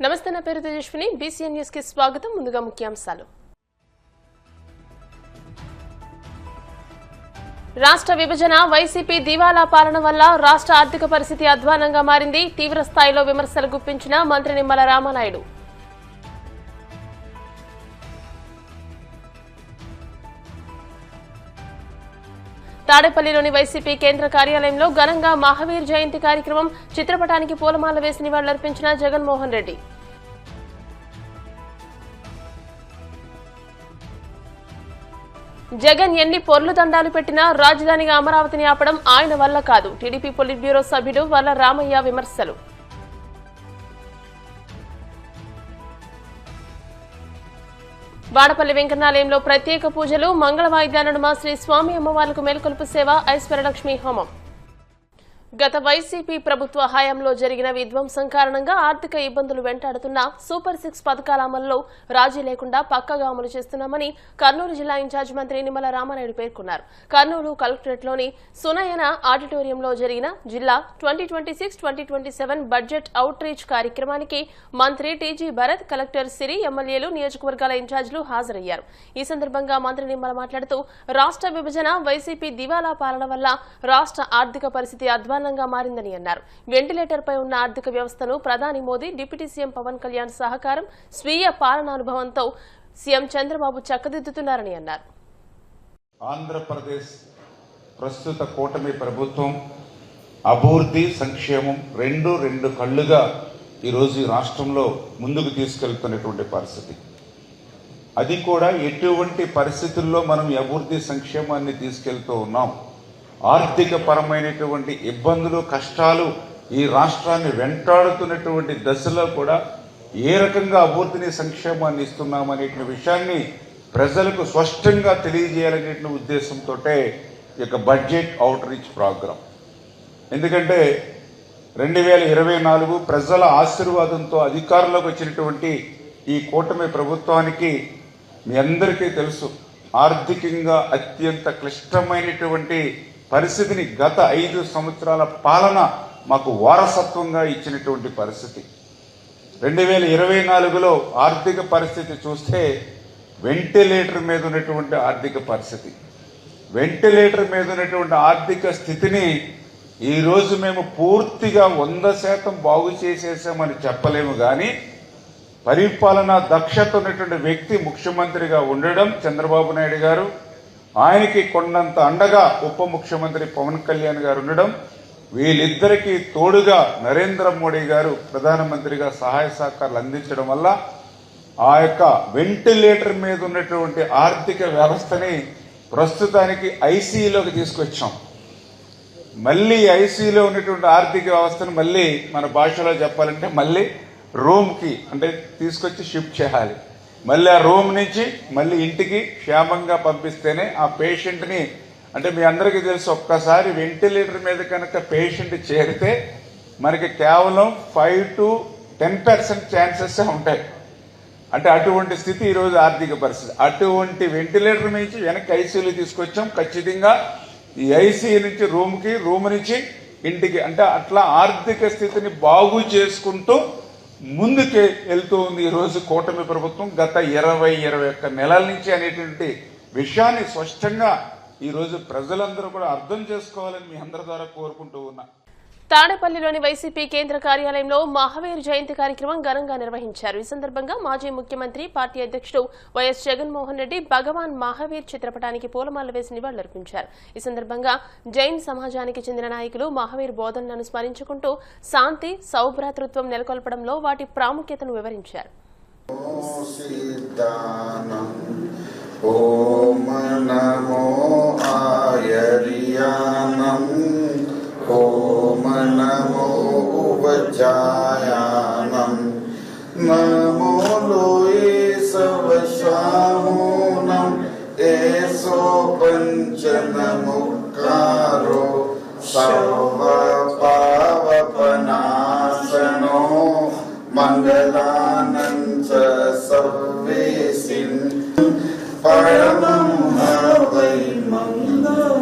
నమస్తే, నా పేరు తేజస్విని. బీసీఎన్ న్యూస్ కి స్వాగతం. ముందుగా ముఖ్యాంశాలు. రాష్ట్ర విభజన, వైసీపీ దివాలా పాలన వల్ల రాష్ట్ర ఆర్థిక పరిస్థితి అధ్వానంగా మారింది. తీవ్ర స్థాయిలో విమర్శలు గుప్పించిన మంత్రి నిమ్మల రామానాయుడు. తాడేపల్లిలోని వైసీపీ కేంద్ర కార్యాలయంలో ఘనంగా మహావీర్ జయంతి కార్యక్రమం. చిత్రపటానికి పూలమాల వేసి నివాళులర్పించిన జగన్మోహన్ రెడ్డి. జగన్ ఎన్ని పొర్లు దండాలు పెట్టినా రాజధానిగా అమరావతిని ఆపడం ఆయన వల్ల కాదు. టీడీపీ పొలిట్ బ్యూరో సభ్యుడు వల్ల రామయ్య విమర్శలు. వాడపల్లి వెంకన్నాలయంలో ప్రత్యేక పూజలు. మంగళ వాయిద్యాల నడుమ శ్రీ స్వామి అమ్మవార్లకు మేల్కొలుపు సేవ, ఐశ్వర్యలక్ష్మి హోమం. గత వైసీపీ ప్రభుత్వ హయాంలో జరిగిన విధ్వంసం కారణంగా ఆర్థిక ఇబ్బందులు వెంటాడుతున్న సూపర్ 6 పథకాల అమల్లో రాజీ లేకుండా పక్కగా అమలు చేస్తున్నామని కర్నూలు జిల్లా ఇన్ఛార్జ్ మంత్రి నిమ్మల రామానాయుడు పేర్కొన్నారు. కర్నూలు కలెక్టరేట్లోని సునయన ఆడిటోరియంలో జరిగిన జిల్లా 2026-2027 బడ్జెట్ అవుట్ రీచ్ కార్యక్రమానికి మంత్రి టీజీ భరత్, కలెక్టర్ సిరి, ఎమ్మెల్యేలు, నియోజకవర్గాల ఇన్ఛార్జీలు హాజరయ్యారు. ఈ సందర్భంగా మంత్రి నిమ్మల మాట్లాడుతూ రాష్ట్ర విభజన, వైసీపీ దివాలా పాలన వల్ల రాష్ట్ర ఆర్థిక పరిస్థితి అధ్వానంగా మారిందని అన్నారు. వెంటిలేటర్ పై ఉన్న ఆర్థిక వ్యవస్థను ప్రధాని మోదీ, డిప్యూటీ సీఎం పవన్ కళ్యాణ్ సహకారం, స్వీయ పాలనానుభవంతో సీఎం చంద్రబాబు చక్కదిద్దుతున్నారని అన్నారు. ఆంధ్రప్రదేశ్ ప్రస్తుత కూటమి ప్రభుత్వం అభివృద్ధి, సంక్షేమం రెండు కళ్లుగా ఈరోజు ఈ రాష్ట్రంలో ముందుకు తీసుకెళ్తున్నటువంటి పరిస్థితి. అది కూడా ఎటువంటి పరిస్థితుల్లో మనం అభివృద్ధి, సంక్షేమాన్ని తీసుకెళ్తూ ఉన్నాం. ఆర్థిక పరమైనటువంటి ఇబ్బందులు, కష్టాలు ఈ రాష్ట్రాన్ని వెంటాడుతున్నటువంటి దశలో కూడా ఏ రకంగా అభివృద్ధిని, సంక్షేమాన్ని ఇస్తున్నామనే విషయాన్ని ప్రజలకు స్పష్టంగా తెలియజేయాలనే ఉద్దేశంతో ఈ యొక్క బడ్జెట్ అవుట్ రీచ్ ప్రోగ్రాం. ఎందుకంటే 2024 ప్రజల ఆశీర్వాదంతో అధికారంలోకి వచ్చినటువంటి ఈ కూటమి ప్రభుత్వానికి మీ అందరికీ తెలుసు, ఆర్థికంగా అత్యంత క్లిష్టమైనటువంటి పరిస్థితిని గత 5 సంవత్సరాల పాలన మాకు వారసత్వంగా ఇచ్చినటువంటి పరిస్థితి. 2024లో ఆర్థిక పరిస్థితి చూస్తే వెంటిలేటర్ మీద ఉన్నటువంటి ఆర్థిక పరిస్థితి, వెంటిలేటర్ మీద ఉన్నటువంటి ఆర్థిక స్థితిని ఈరోజు మేము పూర్తిగా 100% బాగు చేసేసామని చెప్పలేము. కానీ పరిపాలనా దక్షత ఉన్నటువంటి వ్యక్తి ముఖ్యమంత్రిగా ఉండడం చంద్రబాబు నాయుడు గారు, ఆయనకి కొండంత అండగా ఉప ముఖ్యమంత్రి పవన్ కళ్యాణ్ గారు ఉండడం, వీళ్ళిద్దరికీ తోడుగా నరేంద్ర మోడీ గారు ప్రధానమంత్రిగా సహాయ సహకారాలు అందించడం వల్ల ఆ యొక్క వెంటిలేటర్ మీద ఉన్నటువంటి ఆర్థిక వ్యవస్థని ప్రస్తుతానికి ఐసీయూలోకి తీసుకొచ్చాం. మళ్ళీ ఐసీయూలో ఉన్నటువంటి ఆర్థిక వ్యవస్థను మళ్ళీ మన భాషలో చెప్పాలంటే మళ్ళీ రూమ్కి అంటే తీసుకొచ్చి షిఫ్ట్ చేయాలి. మళ్ళీ ఆ రూమ్ నుంచి మళ్ళీ ఇంటికి క్షేమంగా పంపిస్తేనే ఆ పేషెంట్ని, అంటే మీ అందరికీ తెలుసు, ఒక్కసారి వెంటిలేటర్ మీద కనుక పేషెంట్ చేరితే మనకి కేవలం 5 to 10% ఛాన్సెస్ ఉంటాయి. అంటే అటువంటి స్థితి ఈరోజు ఆర్థిక పరిస్థితి. అటువంటి వెంటిలేటర్ నుంచి వెనక్కి ఐసీయూలో తీసుకొచ్చాం. ఖచ్చితంగా ఈ ఐసీయూ నుంచి రూమ్కి, రూమ్ నుంచి ఇంటికి, అంటే అట్లా ఆర్థిక స్థితిని బాగు చేసుకుంటూ ముందుకే వెళ్తూ ఉంది ఈరోజు కూటమి ప్రభుత్వం గత 20-21 నెలల నుంచి అనేటువంటి విషయాన్ని స్పష్టంగా ఈరోజు ప్రజలందరూ కూడా అర్థం చేసుకోవాలని మీ అందరి ద్వారా కోరుకుంటూ ఉన్నా. తాడేపల్లిలోని వైసీపీ కేంద్ర కార్యాలయంలో మహావీర్ జయంతి కార్యక్రమం ఘనంగా నిర్వహించారు. ఈ సందర్భంగా మాజీ ముఖ్యమంత్రి, పార్టీ అధ్యక్షుడు వైఎస్ జగన్మోహన్ రెడ్డి భగవాన్ మహావీర్ చిత్రపటానికి పూలమాల వేసి నివాళులర్పించారు. ఈ సందర్భంగా జైన్ సమాజానికి చెందిన నాయకులు మహావీర్ బోధనలను స్మరించుకుంటూ శాంతి, సౌభ్రాతృత్వం నెలకొల్పడంలో వాటి ప్రాముఖ్యతను వివరించారు. ఓం నమో ఉపచాయానం నమో లోయే సవశామూనం ఏసో పంచనముకారో సర్వ పావపనాశనో మంగళానంద సర్వేసిన్ పరమం హవై మంగళం.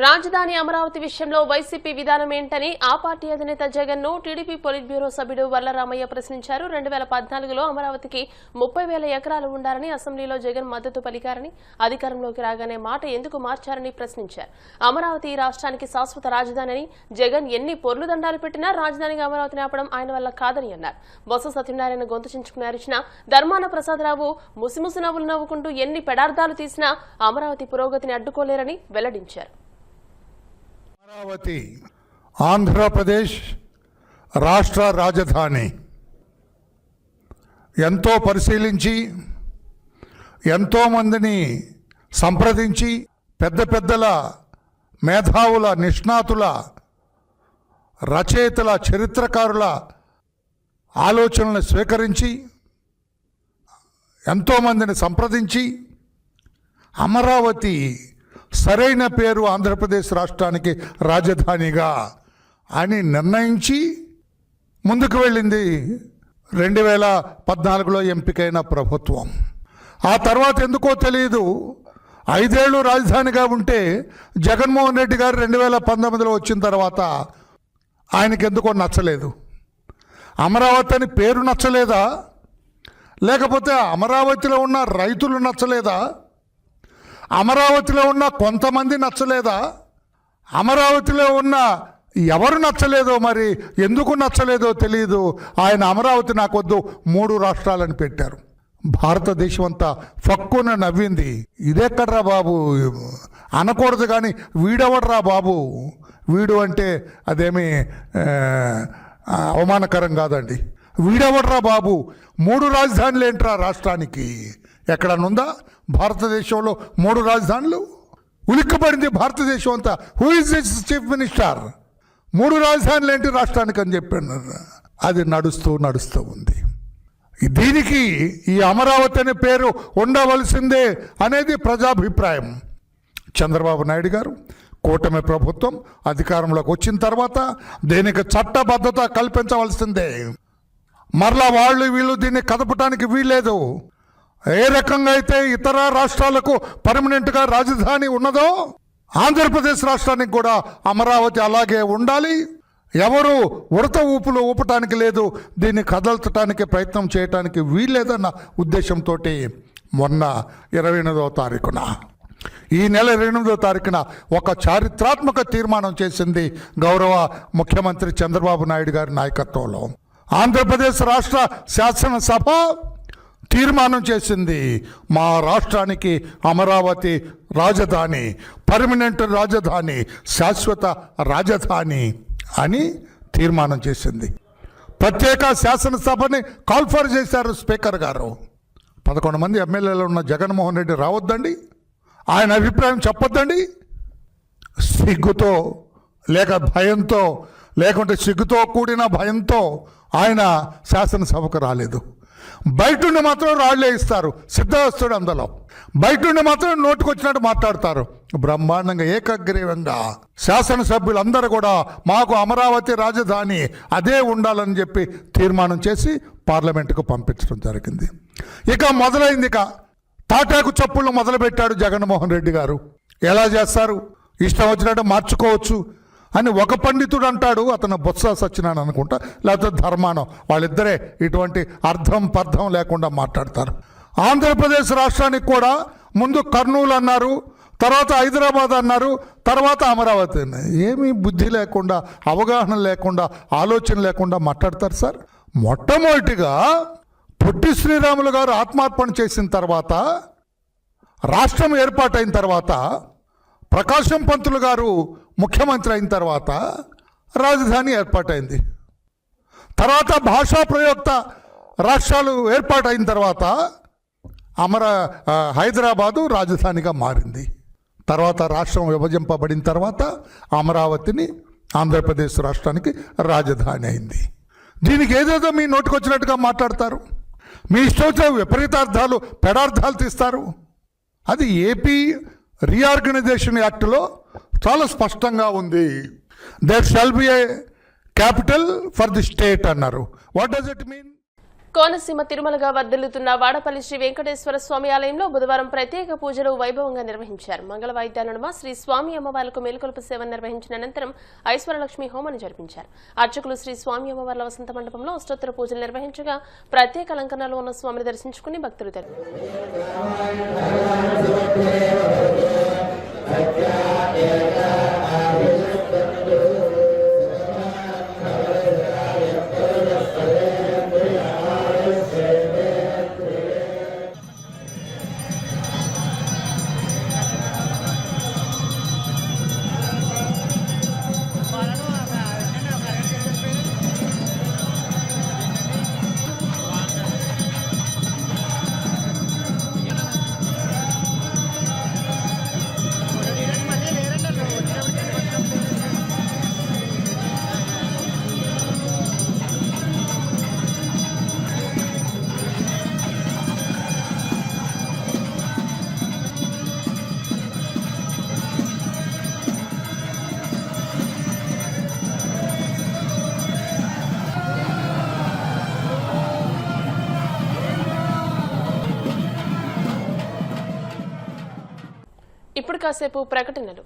రాజధాని అమరావతి విషయంలో వైసీపీ విధానం ఏంటని ఆ పార్టీ అధినేత జగన్ ను టీడీపీ పొలిట్ బ్యూరో సభ్యుడు వర్లరామయ్య ప్రశ్నించారు. 2014లో అమరావతికి 30,000 ఎకరాలు ఉండాలని అసెంబ్లీలో జగన్ మద్దతు పలికారని, అధికారంలోకి రాగానే మాట ఎందుకు మార్చారని ప్రశ్నించారు. అమరావతి ఈ రాష్ట్రానికి శాశ్వత రాజధాని అని, జగన్ ఎన్ని పొర్లు దండాలు పెట్టినా రాజధానిగా అమరావతిని ఆపడం ఆయన వల్ల కాదని అన్నారు. బొత్స సత్యనారాయణ గొంతు చించుకుని అరిచిన ధర్మాన ప్రసాదరావు ముసిముసి నవ్వులు నవ్వుకుంటూ ఎన్ని పెడార్థాలు తీసినా అమరావతి పురోగతిని అడ్డుకోలేరని వెల్లడించారు. అమరావతి ఆంధ్రప్రదేశ్ రాష్ట్ర రాజధాని ఎంతో పరిశీలించి ఎంతోమందిని సంప్రదించి పెద్దల మేధావుల, నిష్ణాతుల, రచయితల, చరిత్రకారుల ఆలోచనలను స్వీకరించి ఎంతోమందిని సంప్రదించి అమరావతి సరైన పేరు ఆంధ్రప్రదేశ్ రాష్ట్రానికి రాజధానిగా అని నిర్ణయించి ముందుకు వెళ్ళింది 2014లో ఎంపికైన ప్రభుత్వం. ఆ తర్వాత ఎందుకో తెలియదు 5 ఏళ్ళు రాజధానిగా ఉంటే జగన్మోహన్ రెడ్డి గారు 2019లో వచ్చిన తర్వాత ఆయనకి ఎందుకో నచ్చలేదు. అమరావతి అని పేరు నచ్చలేదా, లేకపోతే అమరావతిలో ఉన్న రైతులు నచ్చలేదా, అమరావతిలో ఉన్న కొంతమంది నచ్చలేదా, అమరావతిలో ఉన్న ఎవరు నచ్చలేదో, మరి ఎందుకు నచ్చలేదో తెలియదు. ఆయన అమరావతి నాకొద్దు 3 రాష్ట్రాలని పెట్టారు. భారతదేశం అంతా ఫక్కున నవ్వింది. ఇదెక్కడ్రా బాబు అనకూడదు, కానీ వీడెవడ్రా బాబు, వీడు అంటే అదేమీ అవమానకరం కాదండి. వీడెవడ్రా బాబు, 3 రాజధానులు ఏంట్రా రాష్ట్రానికి? ఎక్కడనుందా భారతదేశంలో 3 రాజధానులు? ఉలిక్కబడింది భారతదేశం అంతా. Who is this chief minister? 3 రాజధానులు ఏంటి రాష్ట్రానికి అని చెప్పాను. అది నడుస్తూ ఉంది. దీనికి ఈ అమరావతి అనే పేరు ఉండవలసిందే అనేది ప్రజాభిప్రాయం. చంద్రబాబు నాయుడు గారు, కూటమి ప్రభుత్వం అధికారంలోకి వచ్చిన తర్వాత దీనికి చట్టబద్ధత కల్పించవలసిందే. మరలా వీళ్ళు దీన్ని కదపటానికి వీల్లేదు. ఏ రకంగా అయితే ఇతర రాష్ట్రాలకు పర్మనెంట్గా రాజధాని ఉన్నదో ఆంధ్రప్రదేశ్ రాష్ట్రానికి కూడా అమరావతి అలాగే ఉండాలి. ఎవరు ఉడత ఊపులు ఊపటానికి లేదు, దీన్ని కదల్చడానికి ప్రయత్నం చేయటానికి వీల్లేదన్న ఉద్దేశంతో మొన్న 28వ తారీఖున, ఈ నెల 28వ తారీఖున ఒక చారిత్రాత్మక తీర్మానం చేసింది గౌరవ ముఖ్యమంత్రి చంద్రబాబు నాయుడు గారి నాయకత్వంలో. ఆంధ్రప్రదేశ్ రాష్ట్ర శాసనసభ తీర్మానం చేసింది, మా రాష్ట్రానికి అమరావతి రాజధాని, పర్మనెంట్ రాజధాని, శాశ్వత రాజధాని అని తీర్మానం చేసింది. ప్రత్యేక శాసనసభని కాల్ఫర్ చేశారు స్పీకర్ గారు. 11 మంది ఎమ్మెల్యేలు ఉన్న జగన్మోహన్ రెడ్డి రావద్దండి, ఆయన అభిప్రాయం చెప్పొద్దండి. సిగ్గుతో లేక భయంతో, లేకుంటే సిగ్గుతో కూడిన భయంతో ఆయన శాసనసభకు రాలేదు. బయటుండి మాత్రం రాళ్లే ఇస్తారు, సిద్ధవస్తుడు అందులో. బయటుండి మాత్రం నోటుకొచ్చినట్టు మాట్లాడతారు. బ్రహ్మాండంగా ఏకగ్రీవంగా శాసనసభ్యులందరూ కూడా మాకు అమరావతి రాజధాని అదే ఉండాలని చెప్పి తీర్మానం చేసి పార్లమెంటుకు పంపించడం జరిగింది. ఇక మొదలైంది, తాటాకు చప్పుళ్ళు మొదలుపెట్టాడు జగన్మోహన్ రెడ్డి గారు. ఎలా చేస్తారు, ఇష్టం వచ్చినట్టు మార్చుకోవచ్చు అని ఒక పండితుడు అంటాడు, అతను బొత్స సత్యనారాయణ అనుకుంటా, లేకపోతే ధర్మానం, వాళ్ళిద్దరే ఇటువంటి పర్థం లేకుండా మాట్లాడతారు. ఆంధ్రప్రదేశ్ రాష్ట్రానికి కూడా ముందు కర్నూలు అన్నారు, తర్వాత హైదరాబాద్ అన్నారు, తర్వాత అమరావతి అన్నారు. ఏమీ బుద్ధి లేకుండా, అవగాహన లేకుండా, ఆలోచన లేకుండా మాట్లాడతారు సార్. మొట్టమొదటిగా పొట్టి శ్రీరాములు గారు ఆత్మార్పణ చేసిన తర్వాత, రాష్ట్రం ఏర్పాటైన తర్వాత, ప్రకాశం పంతులు గారు ముఖ్యమంత్రి అయిన తర్వాత రాజధాని ఏర్పాటైంది. తర్వాత భాషా ప్రయోక్త రాష్ట్రాలు ఏర్పాటైన తర్వాత హైదరాబాదు రాజధానిగా మారింది. తర్వాత రాష్ట్రం విభజింపబడిన తర్వాత అమరావతిని ఆంధ్రప్రదేశ్ రాష్ట్రానికి రాజధాని అయింది. దీనికి ఏదేదో మీ నోటికొచ్చినట్టుగా మాట్లాడతారు, మీ ఇష్టం వచ్చిన విపరీతార్థాలు, పెడార్థాలు తీస్తారు. అది ఏపీ రీఆర్గనైజేషన్ యాక్ట్లో చాలా స్పష్టంగా ఉంది. There shall be a capital for the state అన్నారు. What does it mean? Konaseema తిరుమలగా వర్ధిల్లుతున్న వాడపల్లి శ్రీ వెంకటేశ్వర స్వామి ఆలయంలో బుధవారం ప్రత్యేక పూజలు వైభవంగా నిర్వహించారు. మంగళ వాయిద్యాల నడుమ శ్రీ స్వామి అమ్మవార్లకు మేలుకొలుపు సేవ నిర్వహించిన అనంతరం ఐశ్వర్యలక్ష్మి హోమాన్ని జరిపించారు. అర్చకులు శ్రీ స్వామి అమ్మవార్ల వసంత మండపంలో అష్టోత్తర పూజలు నిర్వహించగా ప్రత్యేక అలంకరణలో ఉన్న స్వామిని దర్శించుకుని భక్తులు ఇప్పుడు కాసేపు ప్రకటనలు.